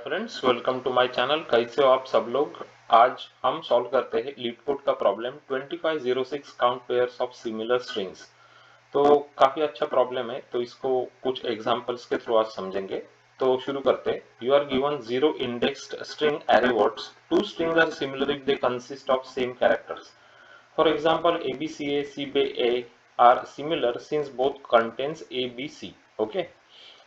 Friends, welcome to my channel. कैसे हो आप सब लोग। आज हम सॉल्व करते हैं लीडकोड का problem 2506 count pairs of similar strings. तो काफी अच्छा प्रॉब्लम है, तो इसको कुछ एग्जांपल्स के थ्रू आज समझेंगे। तो शुरू करते हैं। You are given 0 indexed string array words. Two strings are similar if they consist of same characters. For example, ABCA, CBA are similar since both contains ABC. Okay.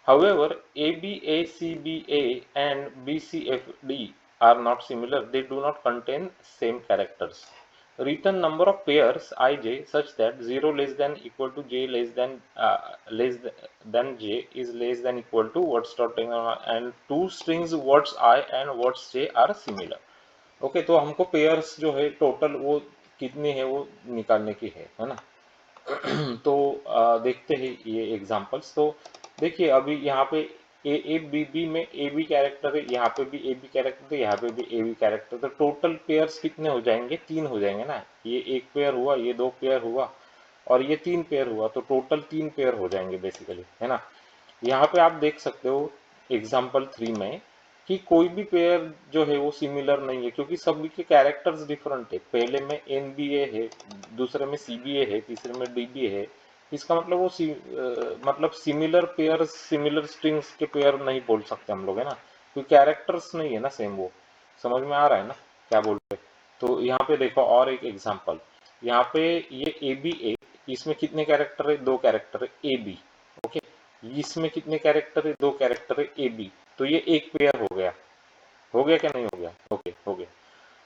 However, ABA, CBA and BCFD are not similar. They do not contain same characters. Return number of pairs ij such that 0 less than equal to j less than j is less than equal to words dot and two strings words I and words j are similar. Okay तो हमको pairs जो है total वो कितनी है वो निकालने की है ना। तो देखते हैं ये एग्जांपल्स। तो देखिए अभी यहाँ पे ए बी बी में ए बी कैरेक्टर है, यहाँ पे भी ए बी कैरेक्टर है, यहाँ पे भी ए बी कैरेक्टर। तो टोटल पेयर्स कितने हो जाएंगे? 3 हो जाएंगे ना। ये एक पेयर हुआ, ये 2 पेयर हुआ और ये 3 पेयर हुआ, तो टोटल 3 पेयर हो जाएंगे बेसिकली, है ना। यहाँ पे आप देख सकते हो एग्जाम्पल 3 में कि कोई भी पेयर जो है वो सिमिलर नहीं है, क्योंकि सभी के कैरेक्टर्स डिफरेंट है। पहले में एनबीए है, दूसरे में सीबीए है, तीसरे में डीबीए है। इसका मतलब वो मतलब सिमिलर पेयर, सिमिलर स्ट्रिंग्स के पेयर नहीं बोल सकते हम लोग, है ना, क्योंकि कैरेक्टर्स नहीं है ना सेम। वो समझ में आ रहा है ना क्या बोल रहे। तो यहाँ पे देखो और एक एग्जाम्पल। यहाँ पे ये ए बी ए, इसमें कितने कैरेक्टर है? 2 कैरेक्टर है ए बी। ओके, इसमें कितने कैरेक्टर है? 2 कैरेक्टर है ए बी। तो ये एक पेयर हो गया क्या नहीं हो गया? ओके हो गया।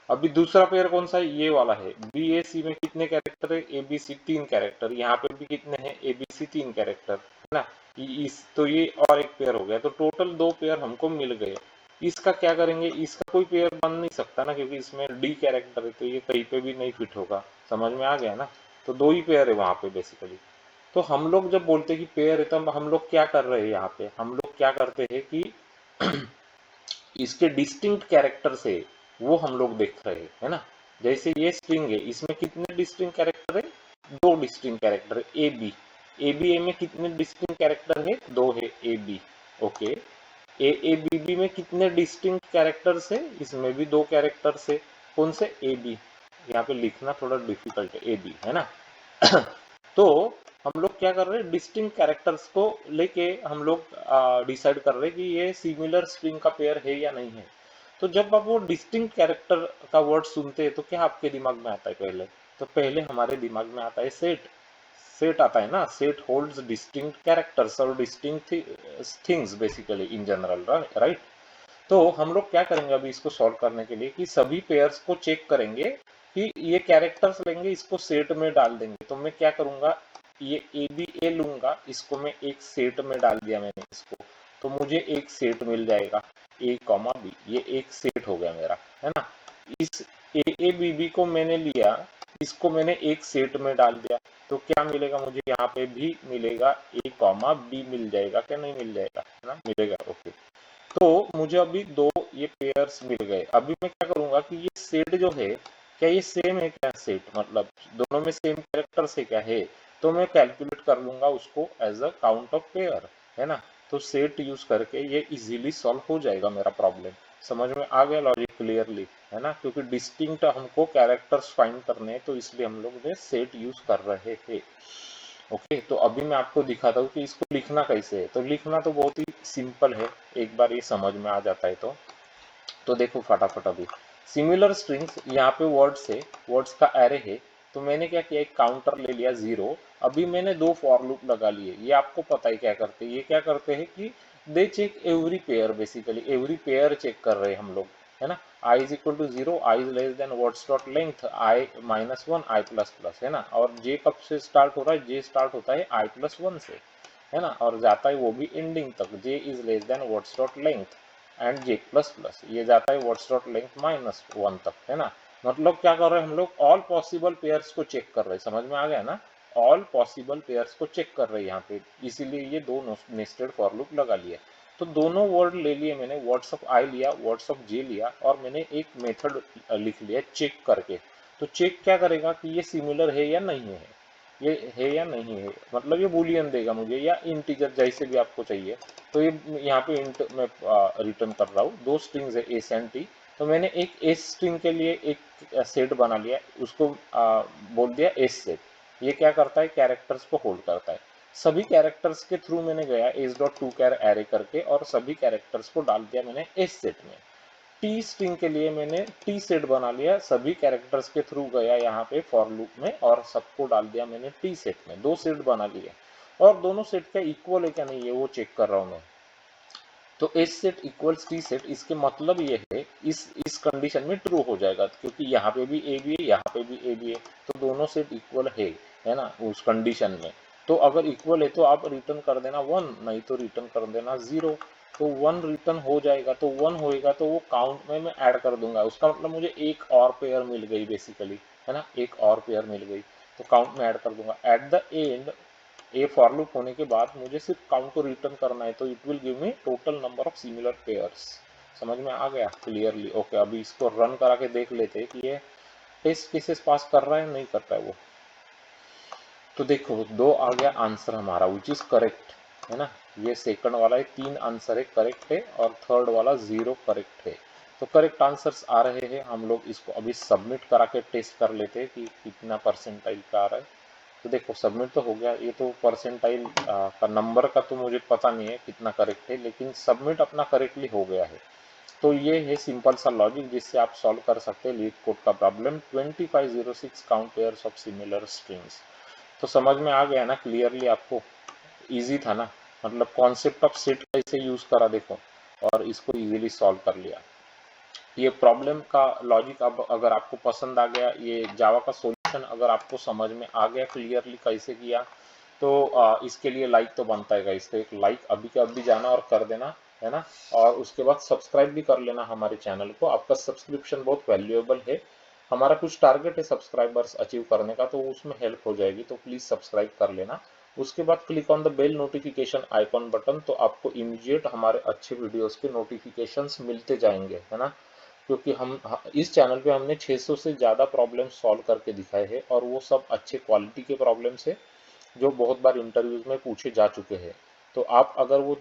अभी दूसरा पेयर कौन सा है? ये वाला है। बी ए सी में कितने कैरेक्टर है? A B C 3 character. यहाँ पे भी कितने हैं? ए बी सी 3 कैरेक्टर, है ना। इस तो ये और एक पेयर हो गया, तो टोटल 2 पेयर हमको मिल गए। इसका क्या करेंगे? इसका कोई पेयर बन नहीं सकता ना, क्योंकि इसमें डी कैरेक्टर है, तो ये कहीं पे भी नहीं फिट होगा। समझ में आ गया ना। तो 2 ही पेयर है वहां पे बेसिकली। तो हम लोग जब बोलते हैं कि पेयर है, तब हम लोग क्या कर रहे हैं? यहाँ पे हम लोग क्या करते हैं कि इसके डिस्टिंक्ट कैरेक्टर से वो हम लोग देख रहे हैं, है ना। जैसे ये स्ट्रिंग है, इसमें कितने डिस्टिंक्ट कैरेक्टर है? 2 डिस्टिंक्ट कैरेक्टर है ए बी। ए बी ए में कितने डिस्टिंक्ट कैरेक्टर है? 2 है A B. Okay, A A B B में कितने डिस्टिंक्ट कैरेक्टर्स है? इसमें भी 2 कैरेक्टर्स है। कौन से? A B. यहाँ पे लिखना थोड़ा डिफिकल्ट है, ए बी, है ना। तो हम लोग क्या कर रहे हैं? डिस्टिंक्ट कैरेक्टर्स को लेके हम लोग डिसाइड कर रहे हैं कि ये सिमिलर स्ट्रिंग का पेयर है या नहीं है। तो जब आप वो डिस्टिंक्ट कैरेक्टर का वर्ड सुनते हैं तो क्या आपके दिमाग में आता है? पहले तो पहले हमारे दिमाग में आता है सेट। सेट आता है ना। सेट होल्ड्स डिस्टिंक्ट कैरेक्टर्स और distinct things basically in general, right. तो हम लोग क्या करेंगे अभी इसको सॉल्व करने के लिए कि सभी पेयर्स को चेक करेंगे कि ये कैरेक्टर्स लेंगे, इसको सेट में डाल देंगे। तो मैं क्या करूंगा? ये ए बी ए लूंगा, इसको मैं एक सेट में डाल दिया मैंने इसको, तो मुझे एक सेट मिल जाएगा ए कॉमा बी। ये एक सेट हो गया मेरा, है ना। इस ए ए बी बी को मैंने लिया, इसको मैंने एक सेट में डाल दिया, तो क्या मिलेगा मुझे? यहाँ पे भी मिलेगा ए कॉमा बी मिल जाएगा, क्या नहीं मिल जाएगा? है ना, मिलेगा। ओके, तो मुझे अभी 2 ये पेयर्स मिल गए। अभी मैं क्या करूंगा कि ये सेट जो है, क्या ये सेम है क्या? सेट मतलब दोनों में सेम कैरेक्टर से क्या है? तो मैं कैलकुलेट कर लूंगा उसको as a count of pair, है ना। तो सेट यूज करके ये इजीली सॉल्व हो जाएगा मेरा प्रॉब्लम। समझ में आ गया लॉजिक क्लियरली, है ना, क्योंकि डिस्टिंक्ट हमको कैरेक्टर्स फाइंड करने हैं, तो इसलिए हम लोग ने सेट यूज कर रहे थे। ओके, तो अभी मैं आपको दिखाता हूँ कि इसको लिखना कैसे है। तो लिखना तो बहुत ही सिंपल है, एक बार ये समझ में आ जाता है तो देखो फटाफट। अभी सिमिलर स्ट्रिंग्स, यहाँ पे वर्ड्स है, वर्ड्स का एरे है। तो मैंने क्या किया? एक काउंटर ले लिया 0। अभी मैंने 2 फॉर लूप लगा लिए। ये आपको पता ही क्या करते हैं? ये क्या करते हैं कि they check every pair, basically every pair check कर रहे हैं हम लोग, है ना। i is equal to 0, i is less than words dot length i minus 1 i plus plus, है ना। और j कब से स्टार्ट हो रहा है? j स्टार्ट होता है i प्लस 1 से, है ना, और जाता है वो भी एंडिंग तक। j is less than words dot length and j plus plus, ये जाता है वर्ड्स डॉट लेंथ माइनस 1 तक, है ना। मतलब क्या कर रहे हैं हम लोग? ऑल पॉसिबल पेयर्स को चेक कर रहे हैं। समझ में आ गया ना। ऑल पॉसिबल पेयर्स को चेक कर रहे हैं यहाँ पे, इसीलिए ये 2 नेस्टेड फॉर लूप लगा लिया। तो दोनों वर्ड ले लिए मैंने, वर्ड्स ऑफ आई लिया, वर्ड्स ऑफ जे लिया, और मैंने एक मेथड लिख लिया चेक करके। तो चेक क्या करेगा कि ये सिमिलर है या नहीं है। ये है या नहीं है, मतलब ये बूलियन देगा मुझे या इंटीजर जैसे भी आपको चाहिए। तो ये यहाँ पे इंट मैं रिटर्न कर रहा हूँ, दो स्ट्रिंग्स है एस एंड टी। तो मैंने एक एस स्ट्रिंग के लिए एक सेट बना लिया, उसको बोल दिया एस सेट। ये क्या करता है, कैरेक्टर्स को होल्ड करता है। सभी कैरेक्टर्स के थ्रू मैंने गया S dot to char array करके और सभी कैरेक्टर्स को डाल दिया मैंने एस सेट में। टी स्ट्रिंग के लिए मैंने टी सेट बना लिया, सभी कैरेक्टर्स के थ्रू गया यहाँ पे फॉर लूप में और सबको डाल दिया मैंने टी सेट में। दो सेट बना लिए और दोनों सेट का इक्वल है क्या नहीं है वो चेक कर रहा हूँ मैं। तो S set equals T set, इसके मतलब ये है इस कंडीशन में ट्रू हो जाएगा, क्योंकि यहाँ पे भी ए भी है यहाँ पे भी ए भी है, तो दोनों सेट इक्वल है ना उस कंडीशन में। तो अगर इक्वल है तो आप रिटर्न कर देना वन, नहीं तो रिटर्न कर देना जीरो। तो वन रिटर्न हो जाएगा, तो वन होएगा तो वो काउंट में मैं ऐड कर दूंगा, उसका मतलब मुझे एक और पेयर मिल गई बेसिकली, है ना, एक और पेयर मिल गई, तो काउंट में ऐड कर दूंगा। एट द एंड ये फॉर लूप होने के बाद मुझे सिर्फ काउंट को रिटर्न करना है, तो it will give me total number of similar pairs. समझ में आ गया क्लियरली? ओके, अभी इसको रन करा के देख लेते हैं कि ये टेस्ट केसेस पास कर रहा है नहीं कर रहा है वो। तो देखो दो आ गया आंसर हमारा विच इज करेक्ट, है ना। ये सेकंड वाला है, तीन आंसर है करेक्ट है और थर्ड वाला जीरो करेक्ट है। तो करेक्ट आंसर्स आ रहे हैं, हम लोग इसको अभी सबमिट करा के टेस्ट कर लेते हैं कि कितना परसेंटाइल का आ रहा है। तो देखो सबमिट तो हो गया, ये तो परसेंटाइल का नंबर का तो मुझे पता नहीं है कितना करेक्ट है, लेकिन सबमिट अपना करेक्टली हो गया है। तो ये है सिंपल सा लॉजिक जिससे आप सॉल्व कर सकते हैं लीड कोड का problem 2506 count pairs of similar strings. तो समझ में आ गया ना क्लियरली आपको? इजी था ना, मतलब कॉन्सेप्ट ऑफ सेट कैसे यूज करा देखो, और इसको इजीली सॉल्व कर लिया। ये प्रॉब्लम का लॉजिक अब अगर आपको पसंद आ गया, ये जावा का सॉल्यूशन अगर आपको समझ में आ गया क्लियरली कैसे किया, तो इसके लिए लाइक तो बनता है गाइस, तो एक लाइक अभी के अभी जाना और कर देना, है ना। और उसके बाद सब्सक्राइब भी कर लेना हमारे चैनल को, आपका सब्सक्रिप्शन बहुत वैल्यूएबल है। हमारा कुछ टारगेट है सब्सक्राइबर्स अचीव करने का, तो उसमें हेल्प हो जाएगी, तो प्लीज सब्सक्राइब कर लेना। उसके बाद click on the bell notification icon button, तो आपको इमीडिएट हमारे अच्छे वीडियोस के नोटिफिकेशंस मिलते जाएंगे, है ना। क्योंकि हम इस चैनल पे हमने 600 से ज़्यादा प्रॉब्लम सॉल्व करके दिखाए हैं और वो सब अच्छे क्वालिटी के प्रॉब्लम्स है जो बहुत बार इंटरव्यूज में पूछे जा चुके हैं। तो आप अगर वो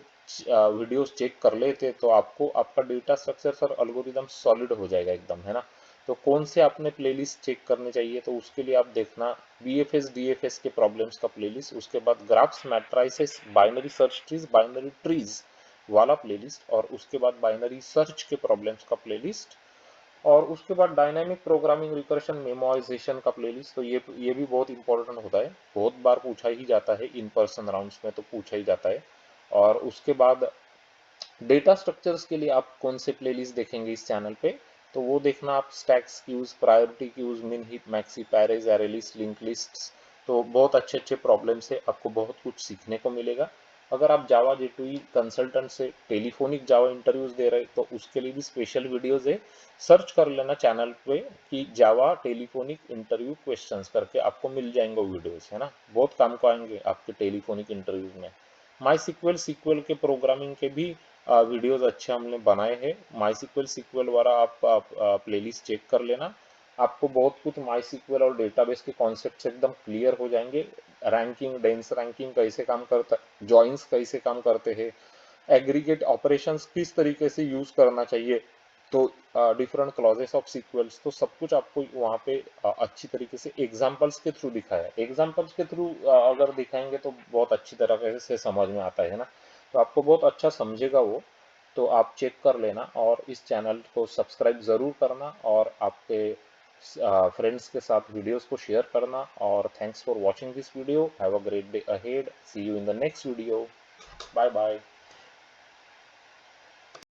वीडियोस चेक कर लेते तो आपको आपका डेटा स्ट्रक्चर और एल्गोरिदम सॉलिड हो जाएगा एकदम, है ना। तो कौन से आपने प्लेलिस्ट चेक करने चाहिए, तो उसके लिए आप देखना बीएफएस डीएफएस के प्रॉब्लम्स का प्लेलिस्ट, उसके बाद graphs matrices binary search trees binary trees वाला प्लेलिस्ट, और उसके बाद बाइनरी सर्च के प्रॉब्लम्स का प्लेलिस्ट, और उसके बाद डायनामिक प्रोग्रामिंग रिकर्शन मेमोराइजेशन का प्लेलिस्ट। तो ये भी बहुत इंपॉर्टेंट होता है, बहुत बार पूछा ही जाता है इन पर्सन राउंड्स में, तो पूछा ही जाता है। और उसके बाद डेटा स्ट्रक्चर्स के लिए आप कौन से प्लेलिस्ट देखेंगे इस चैनल पे, तो वो देखना आप स्टैक्स क्यूज, प्रायोरिटी क्यूज, मिन heap, maxi Perez, array list, link list. तो बहुत अच्छे अच्छे प्रॉब्लम्स है, आपको बहुत कुछ सीखने को मिलेगा। अगर आप जावा J2E कंसल्टेंट से टेलीफोनिक जावा इंटरव्यूज दे रहे तो उसके लिए भी स्पेशल वीडियोज है, सर्च कर लेना चैनल पे कि जावा टेलीफोनिक इंटरव्यू क्वेश्चंस करके, आपको मिल जाएंगे वीडियोज, है ना। बहुत काम को आएंगे आपके टेलीफोनिक इंटरव्यूज में। माई सिक्वल सीक्वल के प्रोग्रामिंग के भी वीडियोस अच्छे हमने बनाए हैं, माई सिक्वल सीक्वल वाला आप प्लेलिस्ट चेक कर लेना। आपको बहुत कुछ माई सिक्वल और डेटाबेस के कॉन्सेप्ट्स एकदम क्लियर हो जाएंगे। रैंकिंग, डेंस रैंकिंग कैसे काम करता है, जॉइंस कैसे काम करते हैं, एग्रीगेट ऑपरेशंस किस तरीके से यूज करना चाहिए, तो डिफरेंट क्लॉजेस ऑफ सीक्वल्स, तो सब कुछ आपको वहाँ पे अच्छी तरीके से एग्जांपल्स के थ्रू दिखाया है। एग्जांपल्स के थ्रू अगर दिखाएंगे तो बहुत अच्छी तरीके से समझ में आता है ना, तो आपको बहुत अच्छा समझेगा वो। तो आप चेक कर लेना और इस चैनल को सब्सक्राइब ज़रूर करना और आपके फ्रेंड्स के साथ वीडियोस को शेयर करना। और thanks for watching this video, have a great day ahead, see you in the next video, bye bye.